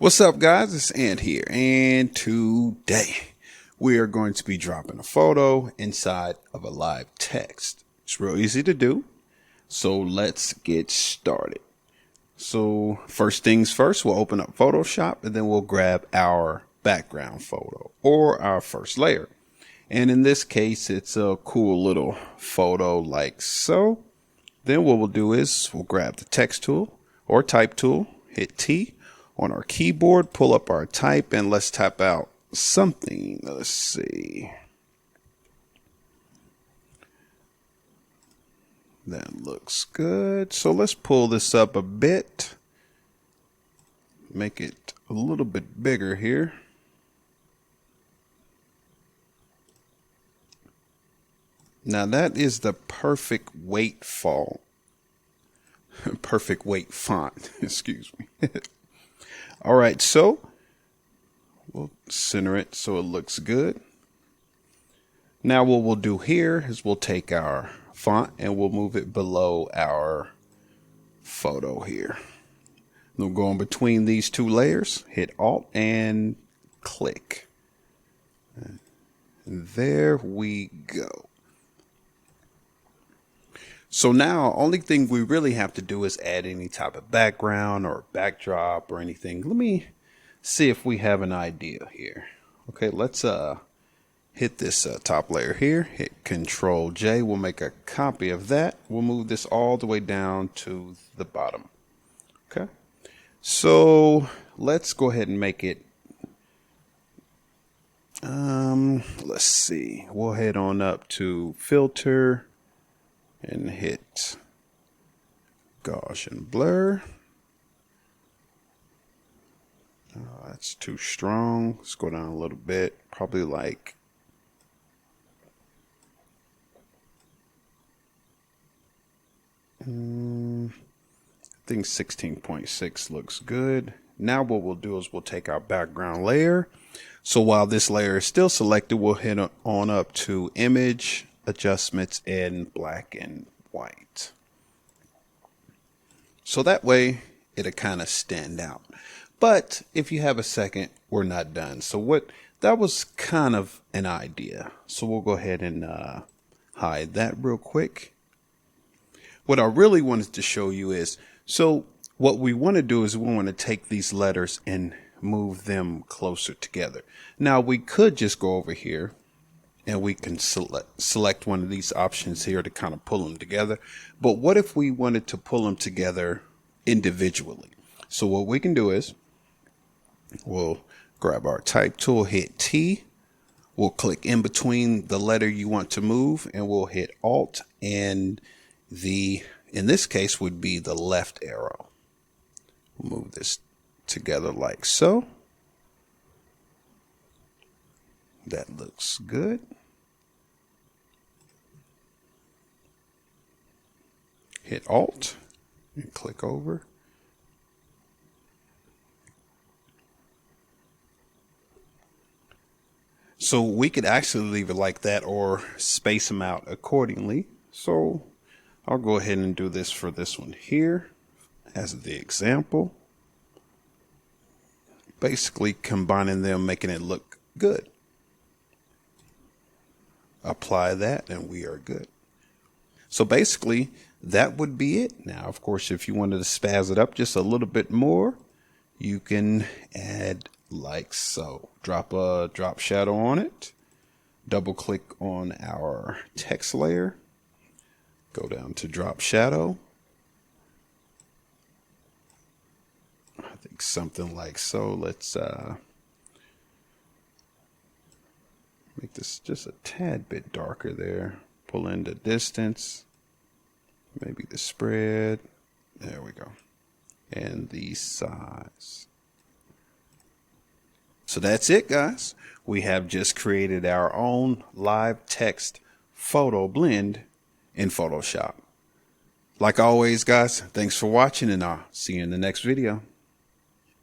What's up, guys? It's Ant here, and today we are going to be dropping a photo inside of a live text. It's real easy to do, so let's get started. So first things first, we'll open up Photoshop and then we'll grab our background photo or our first layer. And in this case, it's a cool little photo like so. Then what we'll do is we'll grab the text tool or type tool, hit T on our keyboard, pull up our type, and let's type out something. Let's see. That looks good. So let's pull this up a bit. Make it a little bit bigger here. Now that is the perfect weight font. Perfect weight font, excuse me. All right, so we'll center it so it looks good. Now what we'll do here is we'll take our font and we'll move it below our photo here. We'll go in between these two layers, hit Alt and click. And there we go. So now, only thing we really have to do is add any type of background or backdrop or anything. Let me see if we have an idea here. Okay, let's hit this top layer here, hit Control J. We'll make a copy of that. We'll move this all the way down to the bottom. Okay, so let's go ahead and make it. Let's see. We'll head on up to Filter and hit Gaussian blur. That's too strong. Let's go down a little bit, probably like I think 16.6 looks good. Now what we'll do is we'll take our background layer. So while this layer is still selected, we'll hit on up to Image, Adjustments, in black and white. So that way it'll kind of stand out. But if you have a second, we're not done. So that was kind of an idea. So we'll go ahead and hide that real quick. What I really wanted to show you is, so what we want to do is we want to take these letters and move them closer together. Now we could just go over here and we can select one of these options here to kind of pull them together. But what if we wanted to pull them together individually? So what we can do is we'll grab our type tool, hit T. We'll click in between the letter you want to move, and we'll hit Alt, and in this case would be the left arrow. We'll move this together like so. That looks good. Hit Alt and click over. So we could actually leave it like that or space them out accordingly. So I'll go ahead and do this for this one here as the example. Basically combining them, making it look good. Apply that and we are good. So basically that would be it. Now, of course, if you wanted to spaz it up just a little bit more, you can add like so. Drop a drop shadow on it. Double click on our text layer. Go down to drop shadow. I think something like so. Let's make this just a tad bit darker there. Pull in the distance, maybe the spread. There we go. And the size. So that's it, guys. We have just created our own live text photo blend in Photoshop. Like always, guys, thanks for watching, and I'll see you in the next video.